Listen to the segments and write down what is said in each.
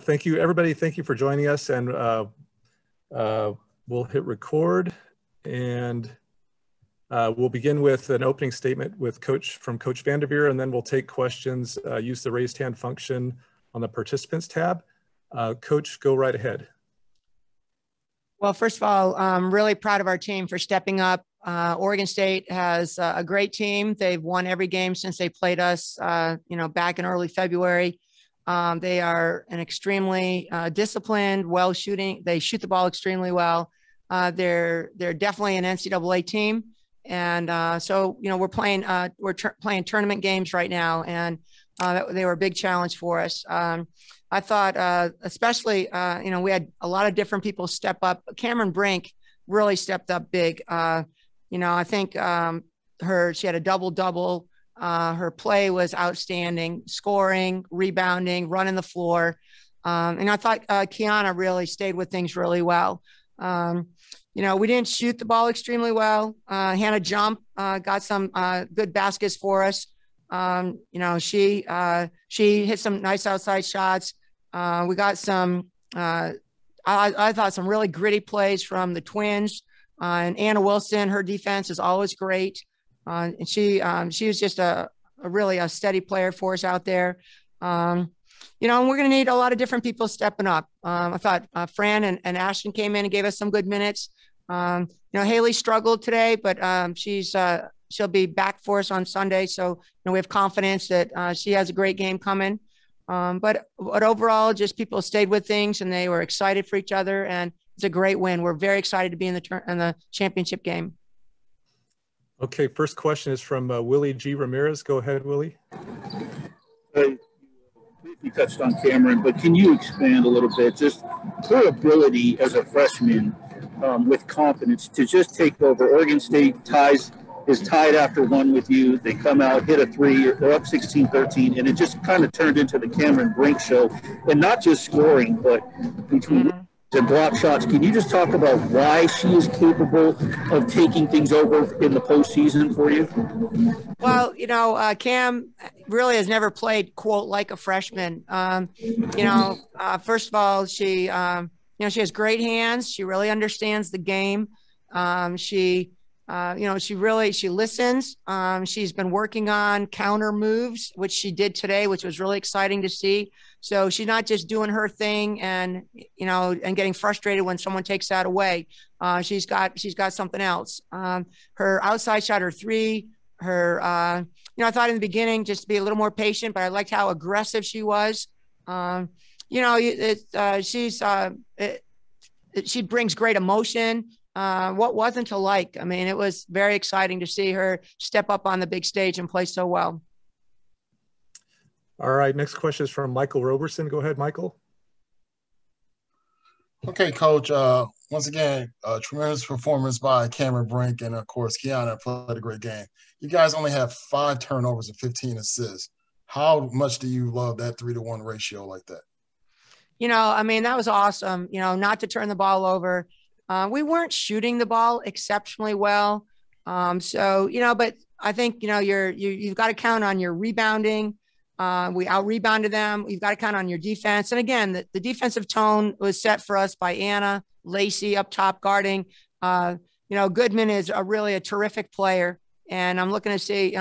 Thank you, everybody. Thank you for joining us. And we'll hit record. And we'll begin with an opening statement with Coach Vanderveer, and then we'll take questions. Use the raised hand function on the participants tab. Coach, go right ahead. Well, first of all, I'm really proud of our team for stepping up. Oregon State has a great team. They've won every game since they played us, back in early February. They are an extremely disciplined, well shooting. They shoot the ball extremely well. They're definitely an NCAA team. And so, we're playing playing tournament games right now, and they were a big challenge for us. I thought, especially, we had a lot of different people step up. Cameron Brink really stepped up big. I think she had a double-double. Her play was outstanding, scoring, rebounding, running the floor. And I thought Kiana really stayed with things really well. We didn't shoot the ball extremely well. Hannah Jump got some good baskets for us. She hit some nice outside shots. We got some, I thought some really gritty plays from the twins. And Anna Wilson, her defense is always great. And she was just a really steady player for us out there. And we're going to need a lot of different people stepping up. I thought Fran and Ashton came in and gave us some good minutes. Haley struggled today, but she'll be back for us on Sunday. So, we have confidence that she has a great game coming. But overall, just people stayed with things and they were excited for each other. And it's a great win. We're very excited to be in the championship game. Okay, first question is from Willie G. Ramirez. Go ahead, Willie. You touched on Cameron, but can you expand a little bit? Just her ability as a freshman with confidence to just take over. Oregon State is tied after one with you. They come out, hit a three, they're up 16-13, and it just kind of turned into the Cameron Brink show. And not just scoring, but between the block shots. Can you just talk about why she is capable of taking things over in the postseason for you? Well, Cam really has never played, quote, like a freshman. First of all, she has great hands. She really understands the game. She listens. She's been working on counter moves, which she did today, which was really exciting to see. So she's not just doing her thing and getting frustrated when someone takes that away. She's got something else. Her outside shot, her three, I thought in the beginning just to be a little more patient, but I liked how aggressive she was. She brings great emotion. What wasn't to like? I mean, it was very exciting to see her step up on the big stage and play so well. All right, next question is from Michael Roberson. Go ahead, Michael. Okay, Coach. Once again, tremendous performance by Cameron Brink, and of course, Kiana played a great game. You guys only have 5 turnovers and 15 assists. How much do you love that 3-to-1 ratio like that? That was awesome. Not to turn the ball over. We weren't shooting the ball exceptionally well. But I think, you've got to count on your rebounding. We out-rebounded them. You've got to count on your defense. And again, the defensive tone was set for us by Anna, Lacey up top guarding. Goodman is really a terrific player. And I'm looking to see,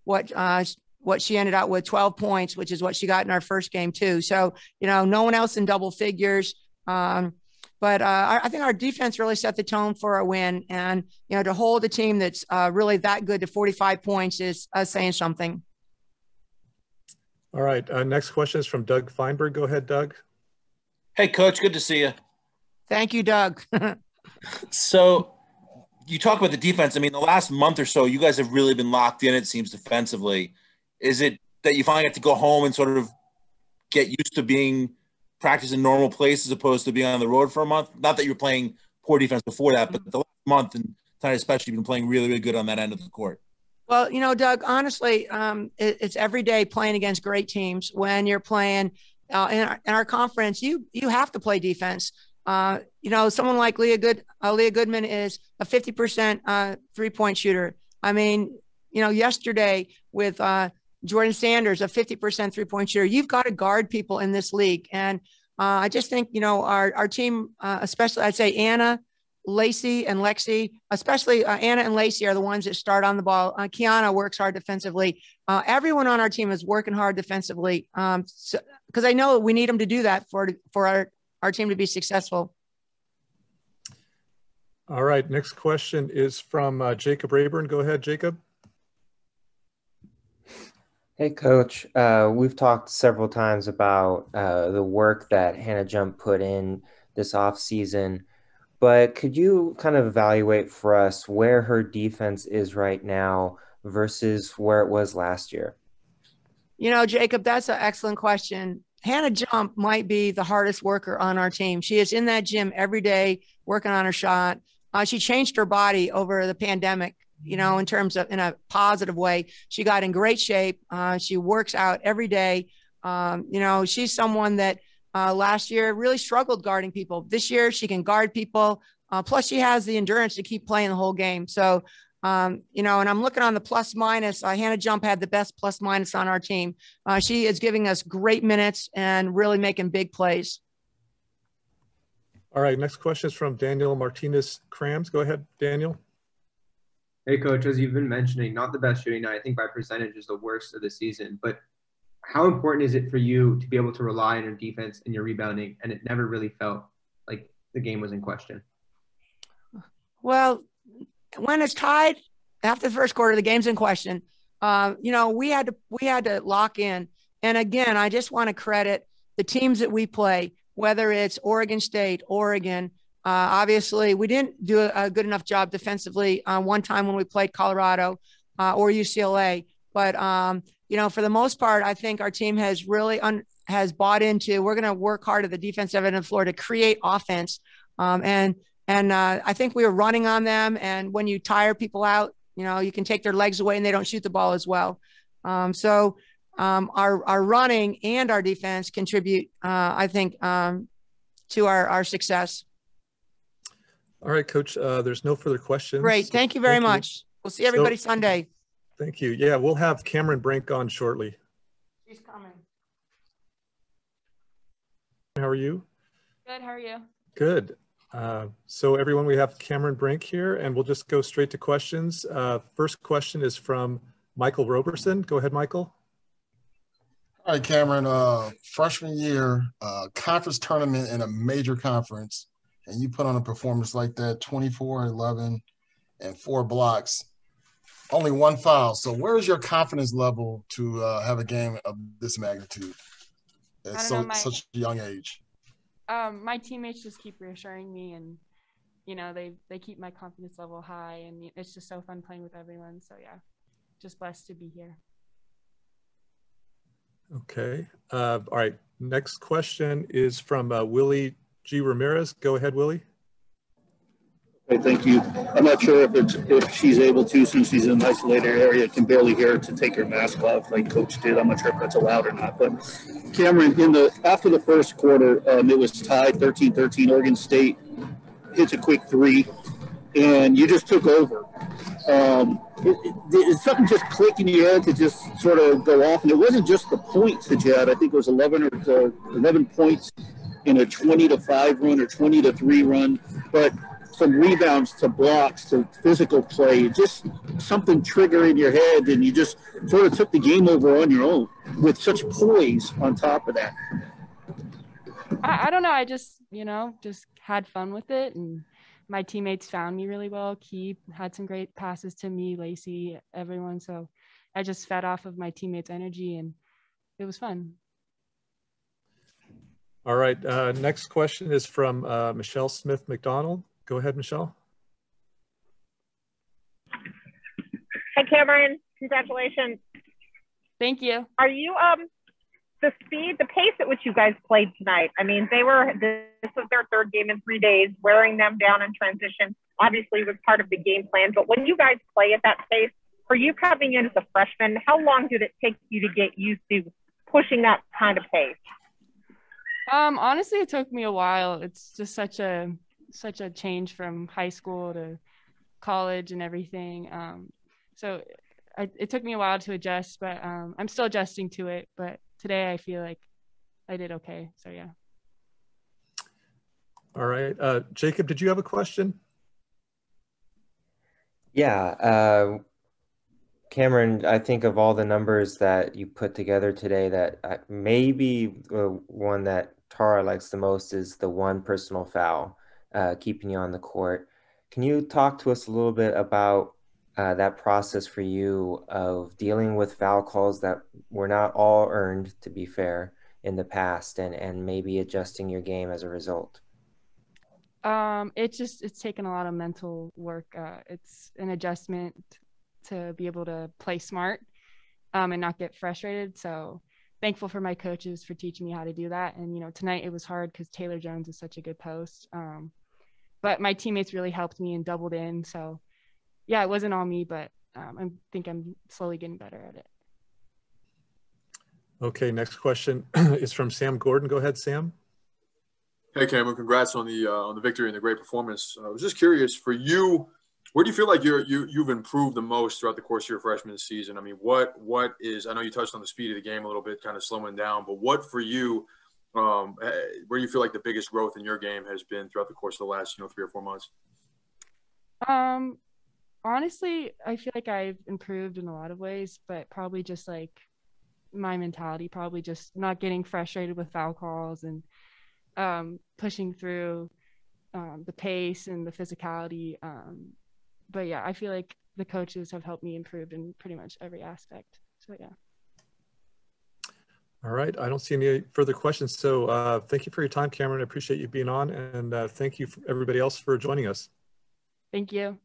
what she ended out with, 12 points, which is what she got in our first game too. So, no one else in double figures. But I think our defense really set the tone for a win. And, to hold a team that's really that good to 45 points is saying something. All right. Next question is from Doug Feinberg. Go ahead, Doug. Hey, Coach. Good to see you. Thank you, Doug. So you talk about the defense. I mean, the last month or so, you guys have really been locked in, it seems, defensively. Is it that you finally have to go home and sort of get used to being – practice in normal place as opposed to being on the road for a month? Not that you're playing poor defense before that, but the last month and tonight especially, you've been playing really, really good on that end of the court. Well, Doug, honestly, it's every day playing against great teams. When you're playing in our conference, you have to play defense. Someone like Leah Goodman is a 50% 3-point shooter. I mean, yesterday with Jordan Sanders, a 50% 3-point shooter. You've got to guard people in this league. And I just think, our team, especially I'd say Anna, Lacey, and Lexi, especially Anna and Lacey are the ones that start on the ball. Kiana works hard defensively. Everyone on our team is working hard defensively because I know we need them to do that for our team to be successful. All right, next question is from Jacob Rayburn. Go ahead, Jacob. Hey, Coach. We've talked several times about the work that Hannah Jump put in this offseason, but could you kind of evaluate for us where her defense is right now versus where it was last year? Jacob, that's an excellent question. Hannah Jump might be the hardest worker on our team. She is in that gym every day working on her shot. She changed her body over the pandemic, in terms of in a positive way. She got in great shape. She works out every day. She's someone that last year really struggled guarding people. This year she can guard people. Plus she has the endurance to keep playing the whole game. So, and I'm looking on the plus minus. Hannah Jump had the best plus minus on our team. She is giving us great minutes and really making big plays. All right, next question is from Daniel Martinez-Crams. Go ahead, Daniel. Hey, Coach, as you've been mentioning, not the best shooting night. I think by percentage is the worst of the season. But how important is it for you to be able to rely on your defense and your rebounding, and it never really felt like the game was in question? Well, when it's tied after the first quarter, the game's in question. We had to lock in. And again, I just want to credit the teams that we play, whether it's Oregon State, Oregon. Obviously, we didn't do a good enough job defensively one time when we played Colorado or UCLA. But, for the most part, I think our team has really has bought into, we're going to work hard at the defensive end of the floor to create offense. And I think we were running on them. And when you tire people out, you can take their legs away and they don't shoot the ball as well. So our running and our defense contribute, I think, to our success. All right, Coach, there's no further questions. Great. Thank you very much. We'll see everybody Sunday. Thank you. Yeah, we'll have Cameron Brink on shortly. She's coming. How are you? Good. How are you? Good. So everyone, we have Cameron Brink here, and we'll just go straight to questions. First question is from Michael Roberson. Go ahead, Michael. All right, Cameron, freshman year, conference tournament in a major conference, and you put on a performance like that, 24, 11, and 4 blocks, only 1 foul. So where is your confidence level to have a game of this magnitude at such a young age? My teammates just keep reassuring me, and, they keep my confidence level high, and it's just so fun playing with everyone. So, yeah, just blessed to be here. Okay. All right. Next question is from Willie G. Ramirez. Go ahead, Willie. Okay, thank you. I'm not sure if she's able to, since she's in an isolated area, can barely hear her, to take her mask off like Coach did. I'm not sure if that's allowed or not. But Cameron, after the first quarter, it was tied 13-13. Oregon State hits a quick 3, and you just took over. Did something just click in your head to just sort of go off? And it wasn't just the points that you had. I think it was 11 points in a 20-5 run or 20-3 run, but from rebounds to blocks to physical play, just something trigger in your head, and you just sort of took the game over on your own with such poise on top of that. I don't know. I just, just had fun with it, and my teammates found me really well. Keith had some great passes to me, Lacey, everyone. So I just fed off of my teammates' energy, and it was fun. All right. Next question is from Michelle Smith McDonald. Go ahead, Michelle. Hi, Cameron. Congratulations. Thank you. Are you the pace at which you guys played tonight? I mean, this was their 3rd game in 3 days. Wearing them down in transition obviously was part of the game plan. But when you guys play at that pace, for you coming in as a freshman, how long did it take you to get used to pushing that kind of pace? Honestly, it took me a while. It's just such a change from high school to college and everything. So it took me a while to adjust, but I'm still adjusting to it. But today I feel like I did okay. So yeah. All right. Jacob, did you have a question? Yeah. Cameron, I think of all the numbers that you put together today, that maybe the one that Tara likes the most is the one personal foul, keeping you on the court. Can you talk to us a little bit about that process for you of dealing with foul calls that were not all earned, to be fair, in the past, and maybe adjusting your game as a result? It's taken a lot of mental work. It's an adjustment to be able to play smart and not get frustrated. So thankful for my coaches for teaching me how to do that. And, tonight it was hard because Taylor Jones is such a good post. But my teammates really helped me and doubled in. So yeah, it wasn't all me, but I think I'm slowly getting better at it. Okay, next question is from Sam Gordon. Go ahead, Sam. Hey, Cameron, congrats on the victory and the great performance. I was just curious, for you, where do you feel like you've improved the most throughout the course of your freshman season? I mean, what is, I know you touched on the speed of the game a little bit, kind of slowing down, but what for you, where do you feel like the biggest growth in your game has been throughout the course of the last, 3 or 4 months? Honestly, I feel like I've improved in a lot of ways, but probably just like my mentality, probably just not getting frustrated with foul calls and pushing through the pace and the physicality. But yeah, I feel like the coaches have helped me improve in pretty much every aspect. So yeah. All right, I don't see any further questions. So thank you for your time, Cameron. I appreciate you being on, and thank you for everybody else for joining us. Thank you.